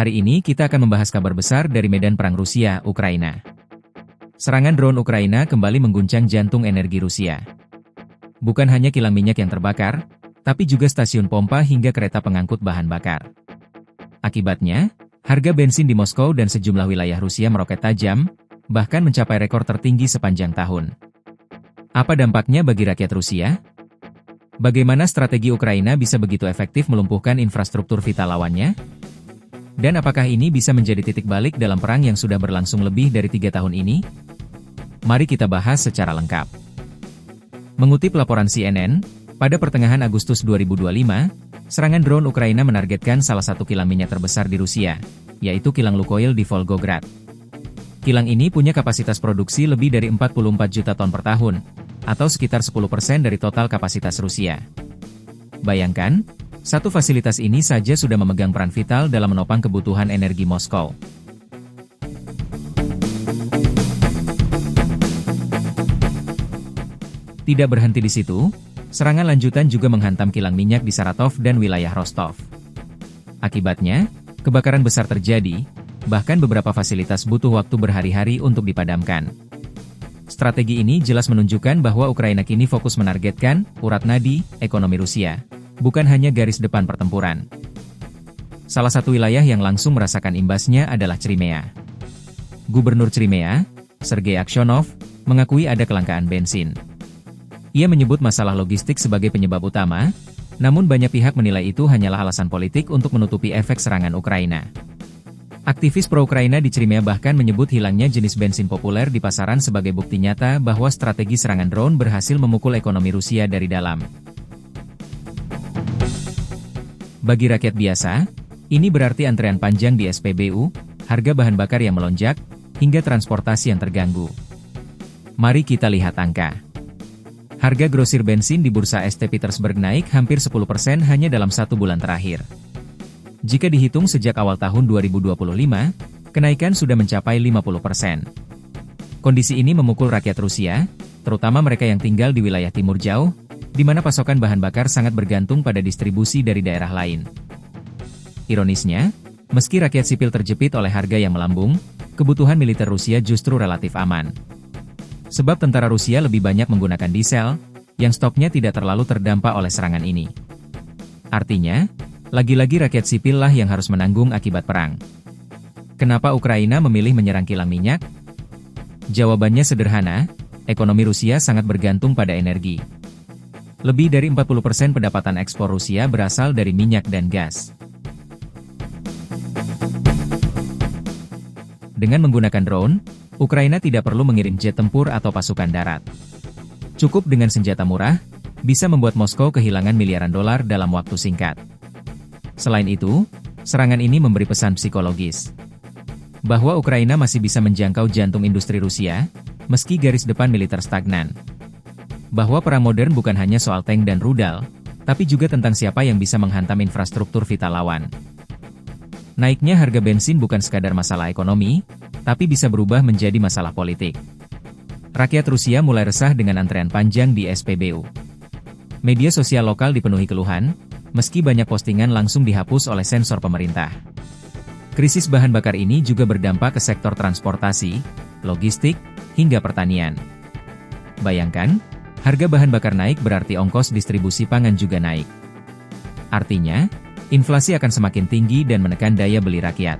Hari ini kita akan membahas kabar besar dari medan perang Rusia-Ukraina. Serangan drone Ukraina kembali mengguncang jantung energi Rusia. Bukan hanya kilang minyak yang terbakar, tapi juga stasiun pompa hingga kereta pengangkut bahan bakar. Akibatnya, harga bensin di Moskow dan sejumlah wilayah Rusia meroket tajam, bahkan mencapai rekor tertinggi sepanjang tahun. Apa dampaknya bagi rakyat Rusia? Bagaimana strategi Ukraina bisa begitu efektif melumpuhkan infrastruktur vital lawannya? Dan apakah ini bisa menjadi titik balik dalam perang yang sudah berlangsung lebih dari 3 tahun ini? Mari kita bahas secara lengkap. Mengutip laporan CNN, pada pertengahan Agustus 2025, serangan drone Ukraina menargetkan salah satu kilang minyak terbesar di Rusia, yaitu kilang Lukoil di Volgograd. Kilang ini punya kapasitas produksi lebih dari 44 juta ton per tahun, atau sekitar 10% dari total kapasitas Rusia. Bayangkan, satu fasilitas ini saja sudah memegang peran vital dalam menopang kebutuhan energi Moskow. Tidak berhenti di situ, serangan lanjutan juga menghantam kilang minyak di Saratov dan wilayah Rostov. Akibatnya, kebakaran besar terjadi, bahkan beberapa fasilitas butuh waktu berhari-hari untuk dipadamkan. Strategi ini jelas menunjukkan bahwa Ukraina kini fokus menargetkan urat nadi ekonomi Rusia, bukan hanya garis depan pertempuran. Salah satu wilayah yang langsung merasakan imbasnya adalah Crimea. Gubernur Crimea, Sergei Aksyonov, mengakui ada kelangkaan bensin. Ia menyebut masalah logistik sebagai penyebab utama, namun banyak pihak menilai itu hanyalah alasan politik untuk menutupi efek serangan Ukraina. Aktivis pro-Ukraina di Crimea bahkan menyebut hilangnya jenis bensin populer di pasaran sebagai bukti nyata bahwa strategi serangan drone berhasil memukul ekonomi Rusia dari dalam. Bagi rakyat biasa, ini berarti antrean panjang di SPBU, harga bahan bakar yang melonjak, hingga transportasi yang terganggu. Mari kita lihat angka. Harga grosir bensin di bursa St. Petersburg naik hampir 10% hanya dalam 1 bulan terakhir. Jika dihitung sejak awal tahun 2025, kenaikan sudah mencapai 50%. Kondisi ini memukul rakyat Rusia, terutama mereka yang tinggal di wilayah timur jauh, di mana pasokan bahan bakar sangat bergantung pada distribusi dari daerah lain. Ironisnya, meski rakyat sipil terjepit oleh harga yang melambung, kebutuhan militer Rusia justru relatif aman. Sebab tentara Rusia lebih banyak menggunakan diesel, yang stoknya tidak terlalu terdampak oleh serangan ini. Artinya, lagi-lagi rakyat sipil lah yang harus menanggung akibat perang. Kenapa Ukraina memilih menyerang kilang minyak? Jawabannya sederhana, ekonomi Rusia sangat bergantung pada energi. Lebih dari 40% pendapatan ekspor Rusia berasal dari minyak dan gas. Dengan menggunakan drone, Ukraina tidak perlu mengirim jet tempur atau pasukan darat. Cukup dengan senjata murah, bisa membuat Moskow kehilangan miliaran dolar dalam waktu singkat. Selain itu, serangan ini memberi pesan psikologis bahwa Ukraina masih bisa menjangkau jantung industri Rusia, meski garis depan militer stagnan. Bahwa perang modern bukan hanya soal tank dan rudal, tapi juga tentang siapa yang bisa menghantam infrastruktur vital lawan. Naiknya harga bensin bukan sekadar masalah ekonomi, tapi bisa berubah menjadi masalah politik. Rakyat Rusia mulai resah dengan antrean panjang di SPBU. Media sosial lokal dipenuhi keluhan, meski banyak postingan langsung dihapus oleh sensor pemerintah. Krisis bahan bakar ini juga berdampak ke sektor transportasi, logistik, hingga pertanian. Bayangkan, harga bahan bakar naik berarti ongkos distribusi pangan juga naik. Artinya, inflasi akan semakin tinggi dan menekan daya beli rakyat.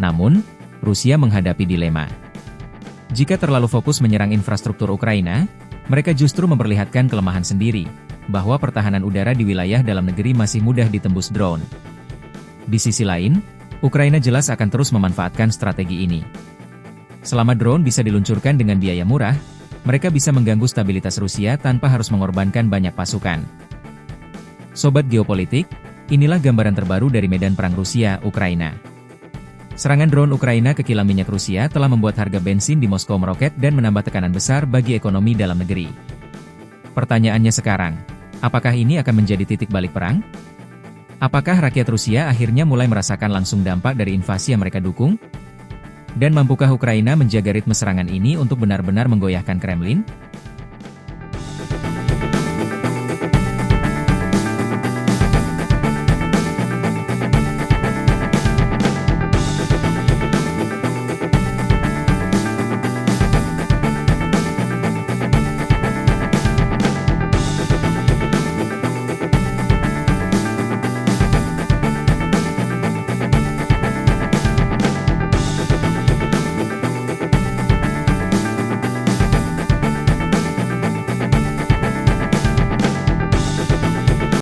Namun, Rusia menghadapi dilema. Jika terlalu fokus menyerang infrastruktur Ukraina, mereka justru memperlihatkan kelemahan sendiri, bahwa pertahanan udara di wilayah dalam negeri masih mudah ditembus drone. Di sisi lain, Ukraina jelas akan terus memanfaatkan strategi ini. Selama drone bisa diluncurkan dengan biaya murah, mereka bisa mengganggu stabilitas Rusia tanpa harus mengorbankan banyak pasukan. Sobat Geopolitik, inilah gambaran terbaru dari medan perang Rusia-Ukraina. Serangan drone Ukraina ke kilang minyak Rusia telah membuat harga bensin di Moskow meroket dan menambah tekanan besar bagi ekonomi dalam negeri. Pertanyaannya sekarang, apakah ini akan menjadi titik balik perang? Apakah rakyat Rusia akhirnya mulai merasakan langsung dampak dari invasi yang mereka dukung? Dan mampukah Ukraina menjaga ritme serangan ini untuk benar-benar menggoyahkan Kremlin?